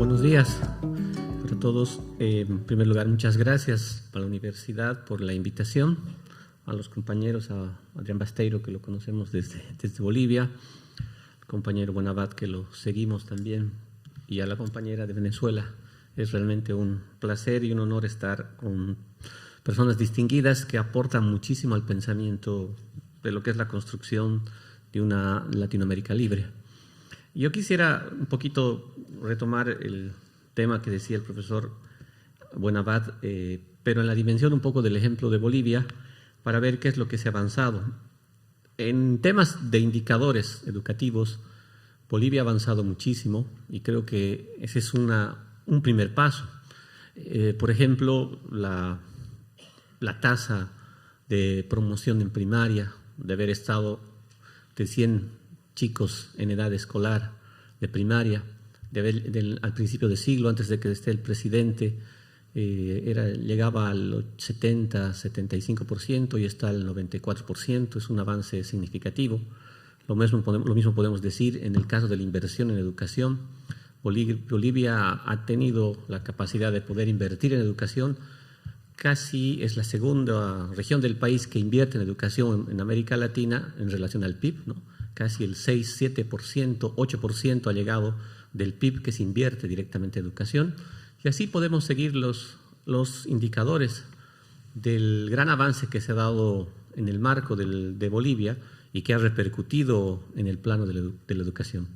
Buenos días para todos. En primer lugar, muchas gracias a la universidad por la invitación, a los compañeros, a Adrián Basteiro, que lo conocemos desde Bolivia, al compañero Buenabad, que lo seguimos también, y a la compañera de Venezuela. Es realmente un placer y un honor estar con personas distinguidas que aportan muchísimo al pensamiento de lo que es la construcción de una Latinoamérica libre. Yo quisiera un poquito retomar el tema que decía el profesor Buenabad, pero en la dimensión un poco del ejemplo de Bolivia, para ver qué es lo que se ha avanzado. En temas de indicadores educativos, Bolivia ha avanzado muchísimo y creo que ese es un primer paso. Por ejemplo, la tasa de promoción en primaria, de haber estado de 100 chicos en edad escolar de primaria, al principio del siglo, antes de que esté el presidente, llegaba al 70-75% y está al 94%, es un avance significativo. Lo mismo podemos decir en el caso de la inversión en educación. Bolivia ha tenido la capacidad de poder invertir en educación. Casi es la segunda región del país que invierte en educación en América Latina en relación al PIB, ¿no? Casi el 6, 7%, 8% ha llegado del PIB que se invierte directamente en educación. Y así podemos seguir los indicadores del gran avance que se ha dado en el marco de Bolivia y que ha repercutido en el plano de la educación.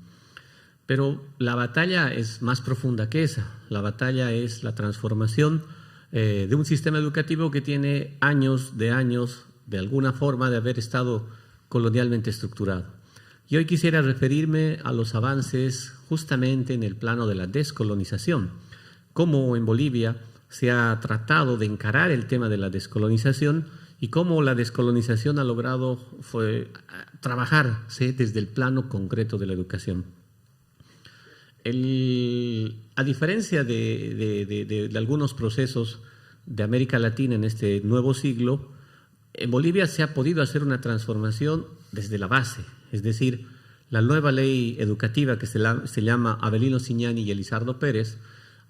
Pero la batalla es más profunda que esa. La batalla es la transformación de un sistema educativo que tiene años, de alguna forma, de haber estado colonialmente estructurado. Y hoy quisiera referirme a los avances justamente en el plano de la descolonización, cómo en Bolivia se ha tratado de encarar el tema de la descolonización y cómo la descolonización ha logrado trabajarse desde el plano concreto de la educación. A diferencia de algunos procesos de América Latina en este nuevo siglo, en Bolivia se ha podido hacer una transformación desde la base, es decir, la nueva ley educativa que se llama Avelino Cignani y Elizardo Pérez.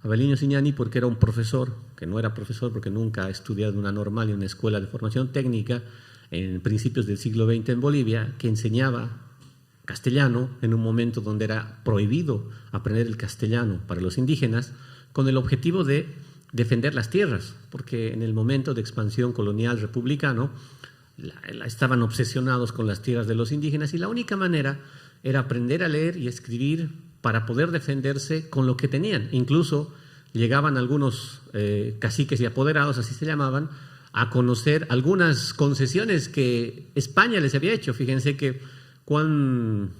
Avelino Cignani porque era un profesor, que no era profesor porque nunca ha estudiado en una normal y una escuela de formación técnica en principios del siglo XX en Bolivia, que enseñaba castellano en un momento donde era prohibido aprender el castellano para los indígenas, con el objetivo de defender las tierras, porque en el momento de expansión colonial republicano estaban obsesionados con las tierras de los indígenas y la única manera era aprender a leer y escribir para poder defenderse con lo que tenían. Incluso llegaban algunos caciques y apoderados, así se llamaban, a conocer algunas concesiones que España les había hecho. Fíjense que cuán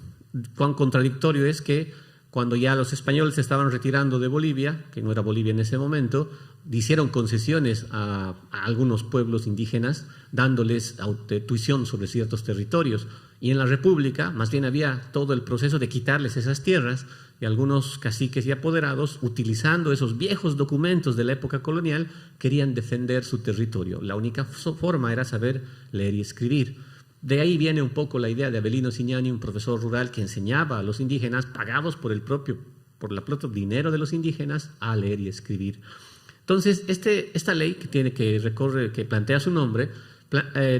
contradictorio es que cuando ya los españoles se estaban retirando de Bolivia, que no era Bolivia en ese momento, hicieron concesiones a algunos pueblos indígenas, dándoles tuición sobre ciertos territorios. Y en la República, más bien había todo el proceso de quitarles esas tierras, y algunos caciques y apoderados, utilizando esos viejos documentos de la época colonial, querían defender su territorio. La única forma era saber leer y escribir. De ahí viene un poco la idea de Avelino Cignani, un profesor rural que enseñaba a los indígenas, pagados por el propio dinero de los indígenas, a leer y escribir. Entonces, esta ley que plantea su nombre,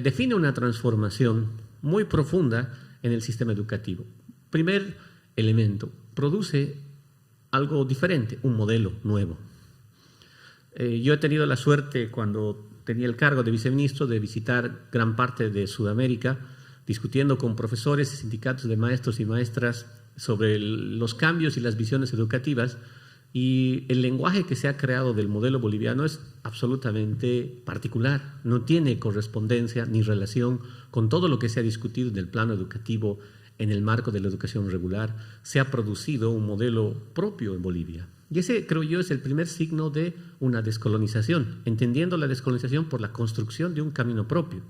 define una transformación muy profunda en el sistema educativo. Primer elemento, produce algo diferente, un modelo nuevo. Yo he tenido la suerte, cuando tenía el cargo de viceministro, de visitar gran parte de Sudamérica, discutiendo con profesores y sindicatos de maestros y maestras sobre los cambios y las visiones educativas, y el lenguaje que se ha creado del modelo boliviano es absolutamente particular, no tiene correspondencia ni relación con todo lo que se ha discutido en el plano educativo en el marco de la educación regular. Se ha producido un modelo propio en Bolivia. Y ese, creo yo, es el primer signo de una descolonización, entendiendo la descolonización por la construcción de un camino propio.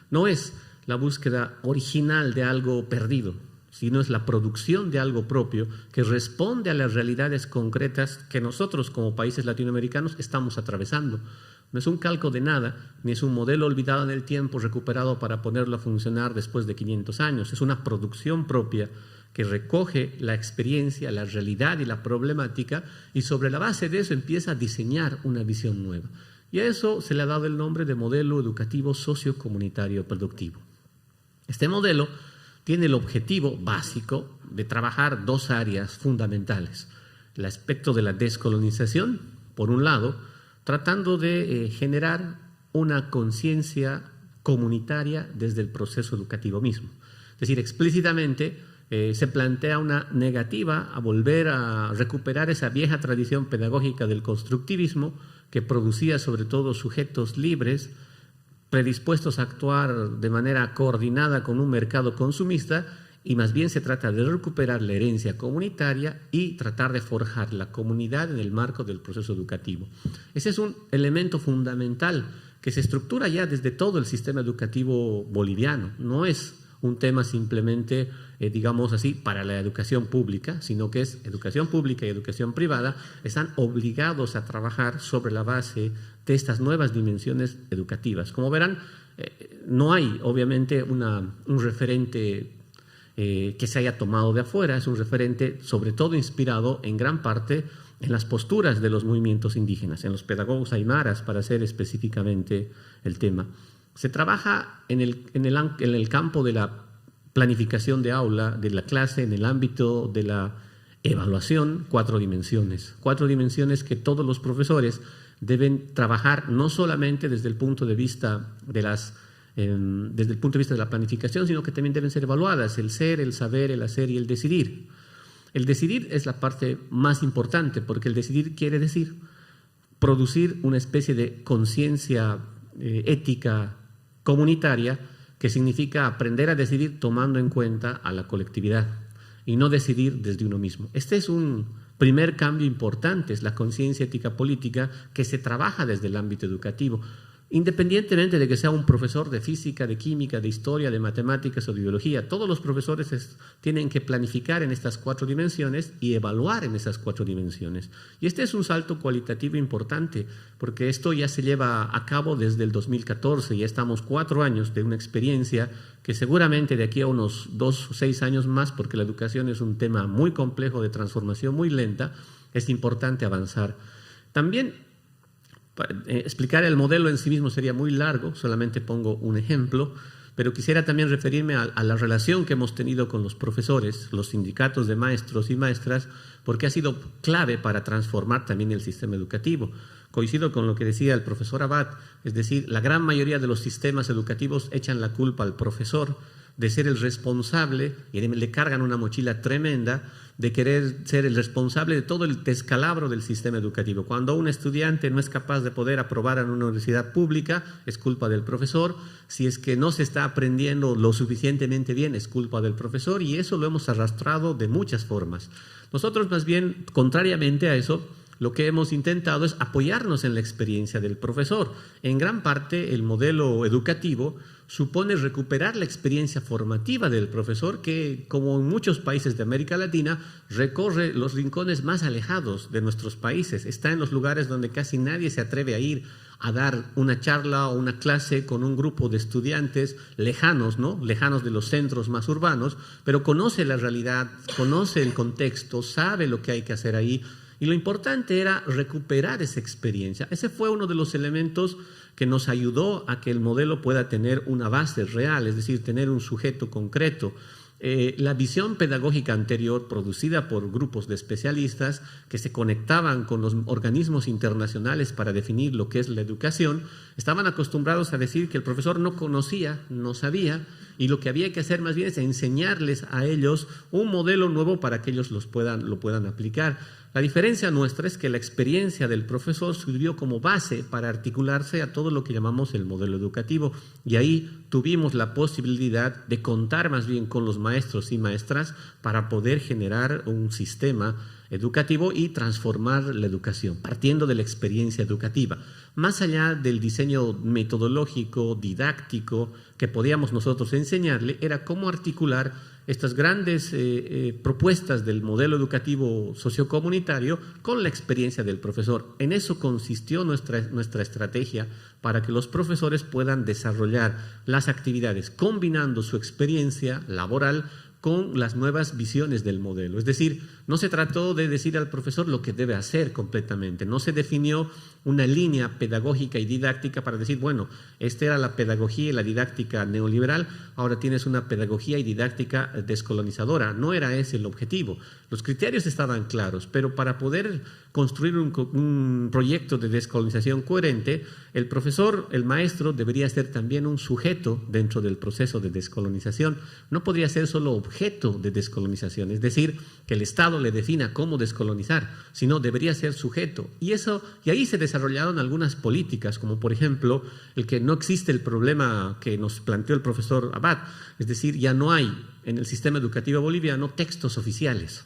No es la búsqueda original de algo perdido, sino es la producción de algo propio que responde a las realidades concretas que nosotros como países latinoamericanos estamos atravesando. No es un calco de nada, ni es un modelo olvidado en el tiempo, recuperado para ponerlo a funcionar después de 500 años. Es una producción propia que recoge la experiencia, la realidad y la problemática, y sobre la base de eso empieza a diseñar una visión nueva. Y a eso se le ha dado el nombre de modelo educativo sociocomunitario productivo. Este modelo tiene el objetivo básico de trabajar dos áreas fundamentales. El aspecto de la descolonización, por un lado, tratando de generar una conciencia comunitaria desde el proceso educativo mismo. Es decir, explícitamente se plantea una negativa a volver a recuperar esa vieja tradición pedagógica del constructivismo que producía sobre todo sujetos libres, predispuestos a actuar de manera coordinada con un mercado consumista, y más bien se trata de recuperar la herencia comunitaria y tratar de forjar la comunidad en el marco del proceso educativo. Ese es un elemento fundamental que se estructura ya desde todo el sistema educativo boliviano. No es un tema simplemente, digamos así, para la educación pública, sino que es educación pública y educación privada, están obligados a trabajar sobre la base de estas nuevas dimensiones educativas. Como verán, no hay obviamente un referente que se haya tomado de afuera, es un referente sobre todo inspirado en gran parte en las posturas de los movimientos indígenas, en los pedagogos aymaras, para hacer específicamente el tema. Se trabaja en el campo de la planificación de aula, de la clase, en el ámbito de la evaluación, cuatro dimensiones que todos los profesores deben trabajar no solamente desde el punto de vista de la planificación, sino que también deben ser evaluadas: el ser, el saber, el hacer y el decidir. El decidir es la parte más importante, porque el decidir quiere decir producir una especie de conciencia ética comunitaria, que significa aprender a decidir tomando en cuenta a la colectividad y no decidir desde uno mismo. Este es un primer cambio importante, es la conciencia ética política que se trabaja desde el ámbito educativo. Independientemente de que sea un profesor de física, de química, de historia, de matemáticas o de biología, todos los profesores tienen que planificar en estas cuatro dimensiones y evaluar en esas cuatro dimensiones. Y este es un salto cualitativo importante, porque esto ya se lleva a cabo desde el 2014, ya estamos 4 años de una experiencia que seguramente de aquí a unos 2 o 6 años más, porque la educación es un tema muy complejo de transformación muy lenta, es importante avanzar. También explicar el modelo en sí mismo sería muy largo, solamente pongo un ejemplo, pero quisiera también referirme a la relación que hemos tenido con los profesores, los sindicatos de maestros y maestras, porque ha sido clave para transformar también el sistema educativo. Coincido con lo que decía el profesor Abad, es decir, la gran mayoría de los sistemas educativos echan la culpa al profesor de ser el responsable, y le cargan una mochila tremenda de querer ser el responsable de todo el descalabro del sistema educativo. Cuando un estudiante no es capaz de poder aprobar en una universidad pública, es culpa del profesor. Si es que no se está aprendiendo lo suficientemente bien, es culpa del profesor, y eso lo hemos arrastrado de muchas formas. Nosotros, más bien, contrariamente a eso, lo que hemos intentado es apoyarnos en la experiencia del profesor. En gran parte, el modelo educativo supone recuperar la experiencia formativa del profesor, que, como en muchos países de América Latina, recorre los rincones más alejados de nuestros países. Está en los lugares donde casi nadie se atreve a ir a dar una charla o una clase con un grupo de estudiantes lejanos, ¿no? Lejanos de los centros más urbanos, pero conoce la realidad, conoce el contexto, sabe lo que hay que hacer ahí. Y lo importante era recuperar esa experiencia. Ese fue uno de los elementos que nos ayudó a que el modelo pueda tener una base real, es decir, tener un sujeto concreto. La visión pedagógica anterior, producida por grupos de especialistas que se conectaban con los organismos internacionales para definir lo que es la educación, estaban acostumbrados a decir que el profesor no conocía, no sabía, y lo que había que hacer más bien es enseñarles a ellos un modelo nuevo para que ellos lo puedan aplicar. La diferencia nuestra es que la experiencia del profesor sirvió como base para articularse a todo lo que llamamos el modelo educativo, y ahí tuvimos la posibilidad de contar más bien con los maestros y maestras para poder generar un sistema educativo y transformar la educación, partiendo de la experiencia educativa. Más allá del diseño metodológico, didáctico, que podíamos nosotros enseñarle, era cómo articular estas grandes propuestas del modelo educativo sociocomunitario con la experiencia del profesor. En eso consistió nuestra estrategia para que los profesores puedan desarrollar las actividades combinando su experiencia laboral con las nuevas visiones del modelo. Es decir, no se trató de decir al profesor lo que debe hacer completamente, no se definió una línea pedagógica y didáctica para decir, bueno, esta era la pedagogía y la didáctica neoliberal, ahora tienes una pedagogía y didáctica descolonizadora. No era ese el objetivo. Los criterios estaban claros, pero para poder construir un proyecto de descolonización coherente, el profesor, el maestro, debería ser también un sujeto dentro del proceso de descolonización. No podría ser solo objeto de descolonización, es decir, que el Estado le defina cómo descolonizar, sino debería ser sujeto. Y ahí se desarrollaron algunas políticas, como por ejemplo, el que no existe el problema que nos planteó el profesor Abad, es decir, ya no hay en el sistema educativo boliviano textos oficiales.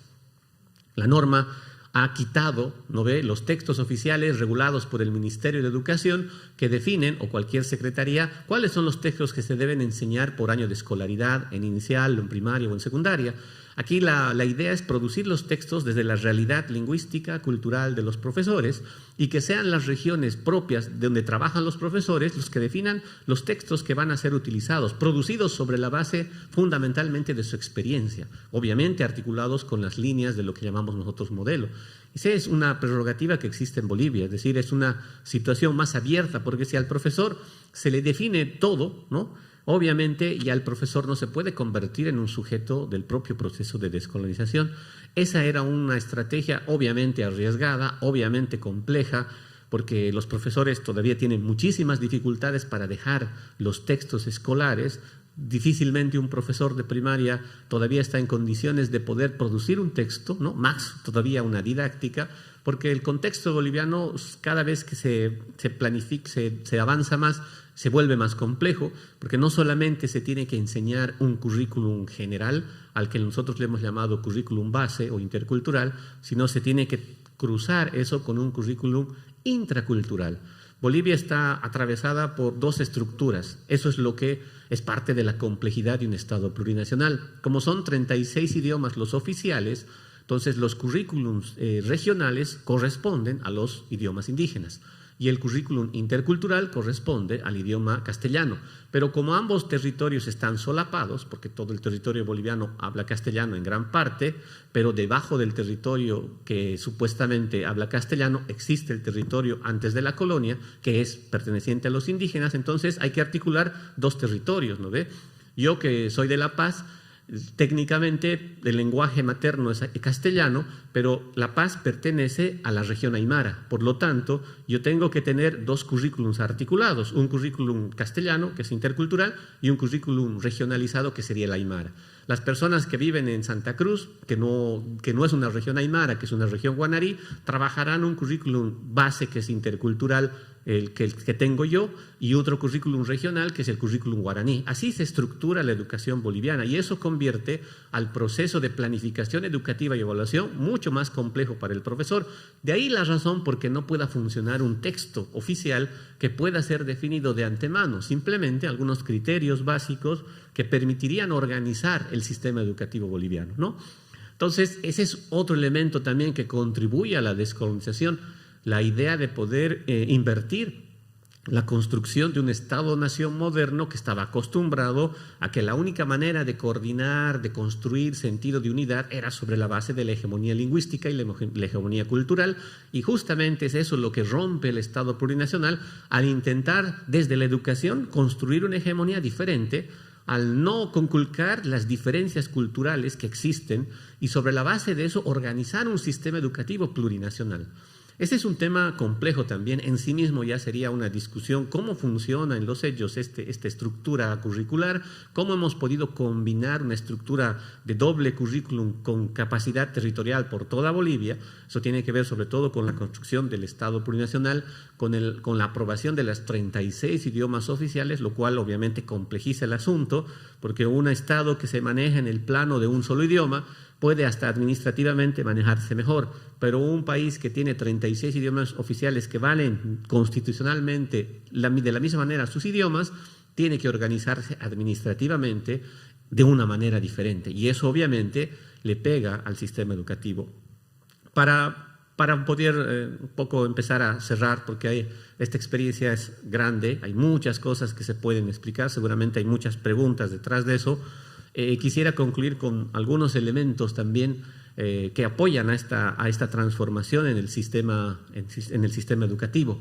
La norma ha quitado, ¿no ve?, los textos oficiales regulados por el Ministerio de Educación que definen, o cualquier secretaría, cuáles son los textos que se deben enseñar por año de escolaridad, en inicial, en primaria o en secundaria. Aquí la idea es producir los textos desde la realidad lingüística, cultural de los profesores y que sean las regiones propias de donde trabajan los profesores los que definan los textos que van a ser utilizados, producidos sobre la base fundamentalmente de su experiencia, obviamente articulados con las líneas de lo que llamamos nosotros modelo. Esa es una prerrogativa que existe en Bolivia, es decir, es una situación más abierta, porque si al profesor se le define todo, ¿no?, obviamente ya el profesor no se puede convertir en un sujeto del propio proceso de descolonización. Esa era una estrategia obviamente arriesgada, obviamente compleja, porque los profesores todavía tienen muchísimas dificultades para dejar los textos escolares. Difícilmente un profesor de primaria todavía está en condiciones de poder producir un texto, ¿no?, más todavía una didáctica, porque el contexto boliviano cada vez que se planifica, se avanza más, se vuelve más complejo, porque no solamente se tiene que enseñar un currículum general, al que nosotros le hemos llamado currículum base o intercultural, sino se tiene que cruzar eso con un currículum intracultural. Bolivia está atravesada por dos estructuras. Eso es lo que es parte de la complejidad de un Estado plurinacional. Como son 36 idiomas los oficiales, entonces los currículums regionales corresponden a los idiomas indígenas y el currículum intercultural corresponde al idioma castellano. Pero como ambos territorios están solapados, porque todo el territorio boliviano habla castellano en gran parte, pero debajo del territorio que supuestamente habla castellano existe el territorio antes de la colonia, que es perteneciente a los indígenas, entonces hay que articular dos territorios, ¿no ve? Yo, que soy de La Paz, técnicamente el lenguaje materno es castellano, pero La Paz pertenece a la región aymara. Por lo tanto, yo tengo que tener dos currículums articulados, un currículum castellano, que es intercultural, y un currículum regionalizado, que sería el aymara. Las personas que viven en Santa Cruz, que no es una región aymara, que es una región guanarí, trabajarán un currículum base, que es intercultural, el que tengo yo, y otro currículum regional, que es el currículum guaraní. Así se estructura la educación boliviana, y eso convierte al proceso de planificación educativa y evaluación mucho más complejo para el profesor. De ahí la razón por qué no pueda funcionar un texto oficial que pueda ser definido de antemano, simplemente algunos criterios básicos que permitirían organizar el sistema educativo boliviano, ¿no? Entonces, ese es otro elemento también que contribuye a la descolonización, la idea de poder invertir la construcción de un Estado-nación moderno que estaba acostumbrado a que la única manera de coordinar, de construir sentido de unidad era sobre la base de la hegemonía lingüística y la hegemonía cultural, y justamente es eso lo que rompe el Estado plurinacional al intentar desde la educación construir una hegemonía diferente, al no conculcar las diferencias culturales que existen y sobre la base de eso organizar un sistema educativo plurinacional. Ese es un tema complejo también, en sí mismo ya sería una discusión cómo funciona en los hechos esta estructura curricular, cómo hemos podido combinar una estructura de doble currículum con capacidad territorial por toda Bolivia. Eso tiene que ver sobre todo con la construcción del Estado plurinacional, con la aprobación de las 36 idiomas oficiales, lo cual obviamente complejiza el asunto, porque un Estado que se maneja en el plano de un solo idioma puede hasta administrativamente manejarse mejor, pero un país que tiene 36 idiomas oficiales que valen constitucionalmente de la misma manera sus idiomas, tiene que organizarse administrativamente de una manera diferente, y eso obviamente le pega al sistema educativo. Para poder un poco empezar a cerrar, porque esta experiencia es grande, hay muchas cosas que se pueden explicar, seguramente hay muchas preguntas detrás de eso. Quisiera concluir con algunos elementos también que apoyan a esta transformación en el sistema educativo.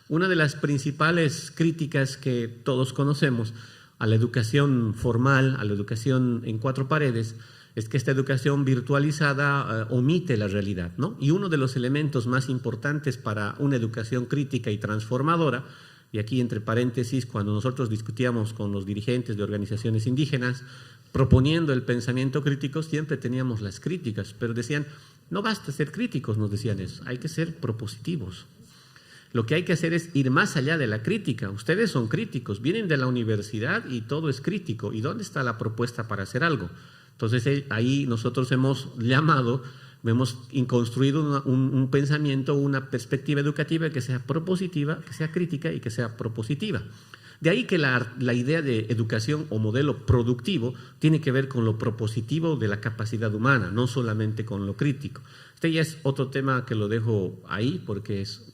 Una de las principales críticas que todos conocemos a la educación formal, a la educación en cuatro paredes, es que esta educación virtualizada omite la realidad, ¿no? Y uno de los elementos más importantes para una educación crítica y transformadora, y aquí entre paréntesis, cuando nosotros discutíamos con los dirigentes de organizaciones indígenas, proponiendo el pensamiento crítico, siempre teníamos las críticas, pero decían, no basta ser críticos, nos decían eso, hay que ser propositivos. Lo que hay que hacer es ir más allá de la crítica. Ustedes son críticos, vienen de la universidad y todo es crítico. ¿Y dónde está la propuesta para hacer algo? Entonces ahí nosotros hemos construido un pensamiento, una perspectiva educativa que sea propositiva, que sea crítica y que sea propositiva. De ahí que la idea de educación o modelo productivo tiene que ver con lo propositivo de la capacidad humana, no solamente con lo crítico. Este ya es otro tema que lo dejo ahí porque es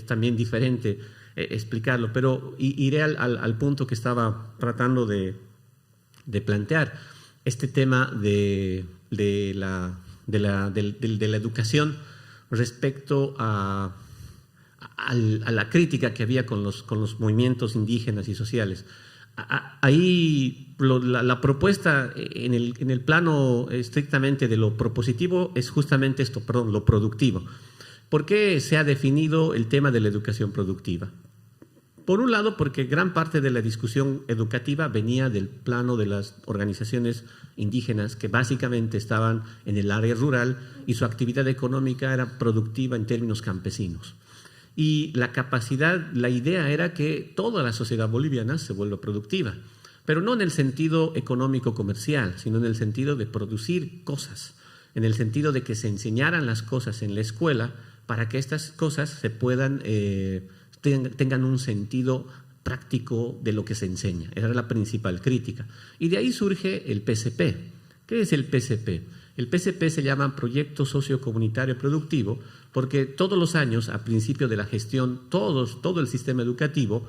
también diferente explicarlo, pero iré al punto que estaba tratando de plantear. Este tema de la educación respecto a la crítica que había con los movimientos indígenas y sociales. Ahí la propuesta en el plano estrictamente de lo propositivo es justamente esto, lo productivo. ¿Por qué se ha definido el tema de la educación productiva? Por un lado, porque gran parte de la discusión educativa venía del plano de las organizaciones indígenas que básicamente estaban en el área rural y su actividad económica era productiva en términos campesinos. Y la idea era que toda la sociedad boliviana se vuelva productiva, pero no en el sentido económico-comercial, sino en el sentido de producir cosas, en el sentido de que se enseñaran las cosas en la escuela para que estas cosas se puedan, tengan un sentido práctico de lo que se enseña. Era la principal crítica. Y de ahí surge el PCP. ¿Qué es el PCP? El PCP se llama Proyecto Sociocomunitario Productivo porque todos los años, a principio de la gestión, todo el sistema educativo,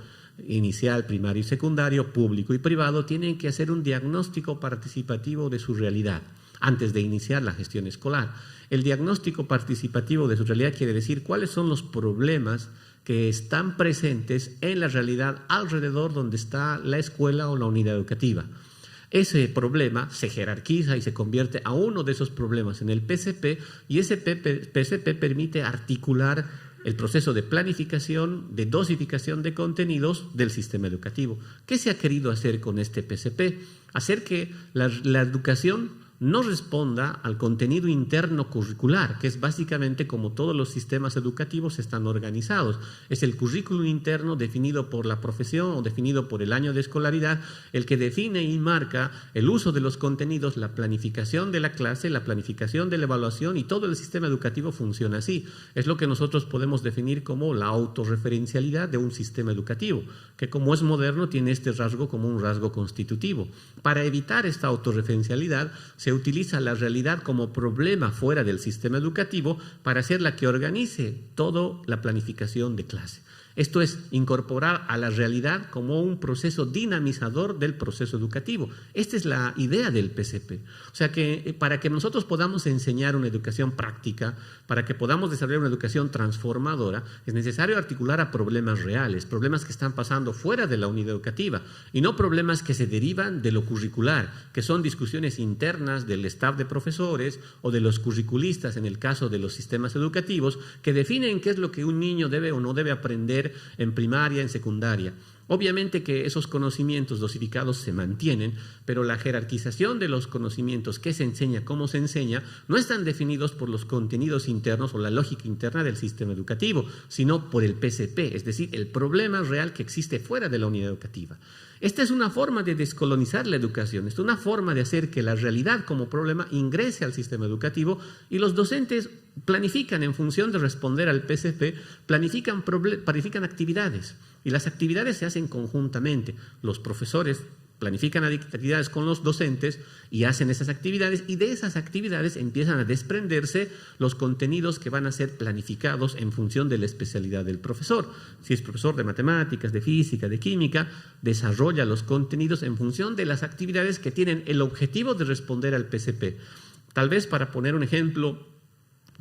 inicial, primario y secundario, público y privado, tienen que hacer un diagnóstico participativo de su realidad antes de iniciar la gestión escolar. El diagnóstico participativo de su realidad quiere decir cuáles son los problemas que están presentes en la realidad alrededor donde está la escuela o la unidad educativa. Ese problema se jerarquiza y se convierte a uno de esos problemas en el PCP y ese PCP permite articular el proceso de planificación, de dosificación de contenidos del sistema educativo. ¿Qué se ha querido hacer con este PCP? Hacer que la educación no responda al contenido interno curricular, que es básicamente como todos los sistemas educativos están organizados. Es el currículum interno definido por la profesión o definido por el año de escolaridad, el que define y marca el uso de los contenidos, la planificación de la clase, la planificación de la evaluación, y todo el sistema educativo funciona así. Es lo que nosotros podemos definir como la autorreferencialidad de un sistema educativo, que como es moderno tiene este rasgo como un rasgo constitutivo. Para evitar esta autorreferencialidad se utiliza la realidad como problema fuera del sistema educativo para hacer la que organice toda la planificación de clase. Esto es incorporar a la realidad como un proceso dinamizador del proceso educativo. Esta es la idea del PCP. O sea que para que nosotros podamos enseñar una educación práctica, para que podamos desarrollar una educación transformadora, es necesario articular a problemas reales, problemas que están pasando fuera de la unidad educativa y no problemas que se derivan de lo curricular, que son discusiones internas del staff de profesores o de los curriculistas en el caso de los sistemas educativos que definen qué es lo que un niño debe o no debe aprender en primaria, en secundaria. Obviamente que esos conocimientos dosificados se mantienen, pero la jerarquización de los conocimientos, qué se enseña, cómo se enseña, no están definidos por los contenidos internos o la lógica interna del sistema educativo, sino por el PCP, es decir, el problema real que existe fuera de la unidad educativa. Esta es una forma de descolonizar la educación, es una forma de hacer que la realidad como problema ingrese al sistema educativo y los docentes planifican en función de responder al PCP, planifican actividades y las actividades se hacen conjuntamente. Los profesores planifican actividades con los docentes y hacen esas actividades, y de esas actividades empiezan a desprenderse los contenidos que van a ser planificados en función de la especialidad del profesor. Si es profesor de matemáticas, de física, de química, desarrolla los contenidos en función de las actividades que tienen el objetivo de responder al PCP. Tal vez para poner un ejemplo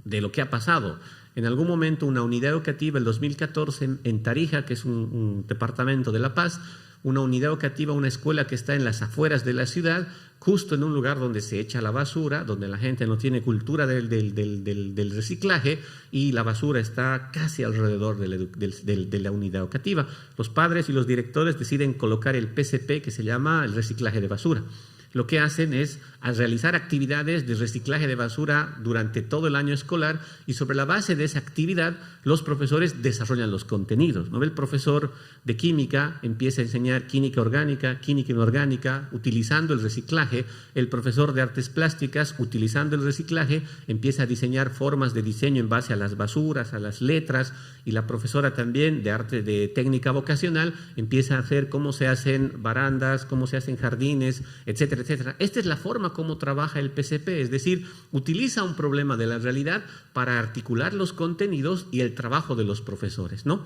de lo que ha pasado, en algún momento una unidad educativa, el 2014, en Tarija, que es un departamento de La Paz, una unidad educativa, una escuela que está en las afueras de la ciudad, justo en un lugar donde se echa la basura, donde la gente no tiene cultura del reciclaje, y la basura está casi alrededor de la unidad educativa. Los padres y los directores deciden colocar el PCP, que se llama el reciclaje de basura. Lo que hacen es realizar actividades de reciclaje de basura durante todo el año escolar, y sobre la base de esa actividad los profesores desarrollan los contenidos, ¿no? El profesor de química empieza a enseñar química orgánica, química inorgánica, utilizando el reciclaje. El profesor de artes plásticas, utilizando el reciclaje, empieza a diseñar formas de diseño en base a las basuras, a las letras, y la profesora también de arte de técnica vocacional empieza a hacer cómo se hacen barandas, cómo se hacen jardines, etcétera, etcétera. Esta es la forma como trabaja el PCP, es decir, utiliza un problema de la realidad para articular los contenidos y el trabajo de los profesores, ¿no?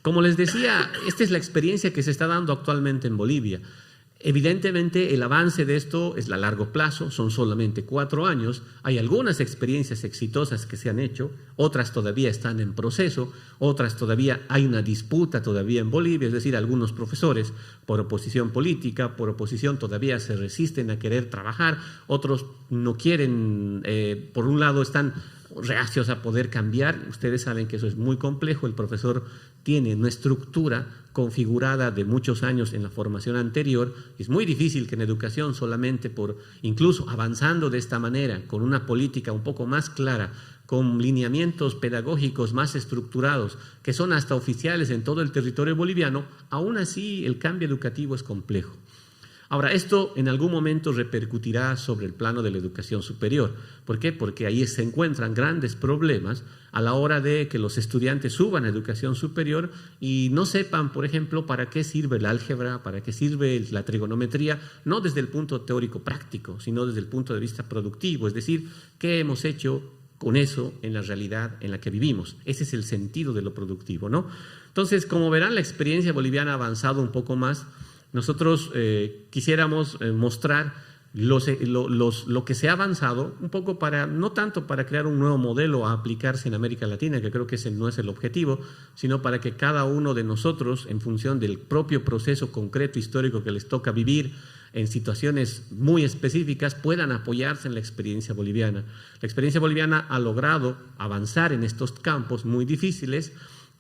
Como les decía, esta es la experiencia que se está dando actualmente en Bolivia. Evidentemente, el avance de esto es a largo plazo, son solamente 4 años. Hay algunas experiencias exitosas que se han hecho, otras todavía están en proceso, otras todavía hay una disputa todavía en Bolivia, es decir, algunos profesores por oposición política, por oposición todavía se resisten a querer trabajar, otros no quieren, por un lado están reacios a poder cambiar. Ustedes saben que eso es muy complejo, el profesor tiene una estructura configurada de muchos años en la formación anterior. Es muy difícil que en educación solamente por, incluso avanzando de esta manera, con una política un poco más clara, con lineamientos pedagógicos más estructurados, que son hasta oficiales en todo el territorio boliviano, aún así el cambio educativo es complejo. Ahora, esto en algún momento repercutirá sobre el plano de la educación superior. ¿Por qué? Porque ahí se encuentran grandes problemas a la hora de que los estudiantes suban a educación superior y no sepan, por ejemplo, para qué sirve el álgebra, para qué sirve la trigonometría, no desde el punto teórico práctico, sino desde el punto de vista productivo, es decir, qué hemos hecho con eso en la realidad en la que vivimos. Ese es el sentido de lo productivo, ¿no? Entonces, como verán, la experiencia boliviana ha avanzado un poco más. Nosotros quisiéramos mostrar lo que se ha avanzado, un poco para, no tanto para crear un nuevo modelo a aplicarse en América Latina, que creo que ese no es el objetivo, sino para que cada uno de nosotros, en función del propio proceso concreto histórico que les toca vivir en situaciones muy específicas, puedan apoyarse en la experiencia boliviana. La experiencia boliviana ha logrado avanzar en estos campos muy difíciles,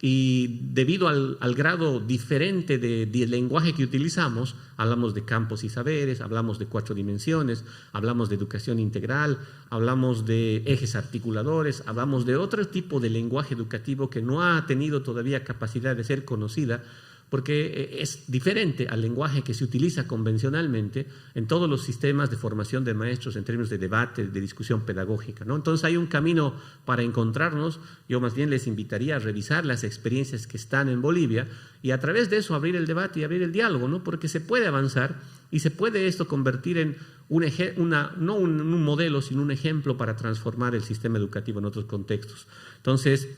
y debido al grado diferente de lenguaje que utilizamos, hablamos de campos y saberes, hablamos de 4 dimensiones, hablamos de educación integral, hablamos de ejes articuladores, hablamos de otro tipo de lenguaje educativo que no ha tenido todavía capacidad de ser conocida, porque es diferente al lenguaje que se utiliza convencionalmente en todos los sistemas de formación de maestros en términos de debate, de discusión pedagógica, ¿no? Entonces hay un camino para encontrarnos. Yo más bien les invitaría a revisar las experiencias que están en Bolivia y a través de eso abrir el debate y abrir el diálogo, ¿no? Porque se puede avanzar y se puede esto convertir en no un modelo, sino un ejemplo para transformar el sistema educativo en otros contextos. Entonces,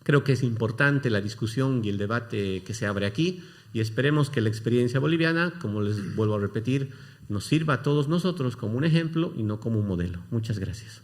creo que es importante la discusión y el debate que se abre aquí, y esperemos que la experiencia boliviana, como les vuelvo a repetir, nos sirva a todos nosotros como un ejemplo y no como un modelo. Muchas gracias.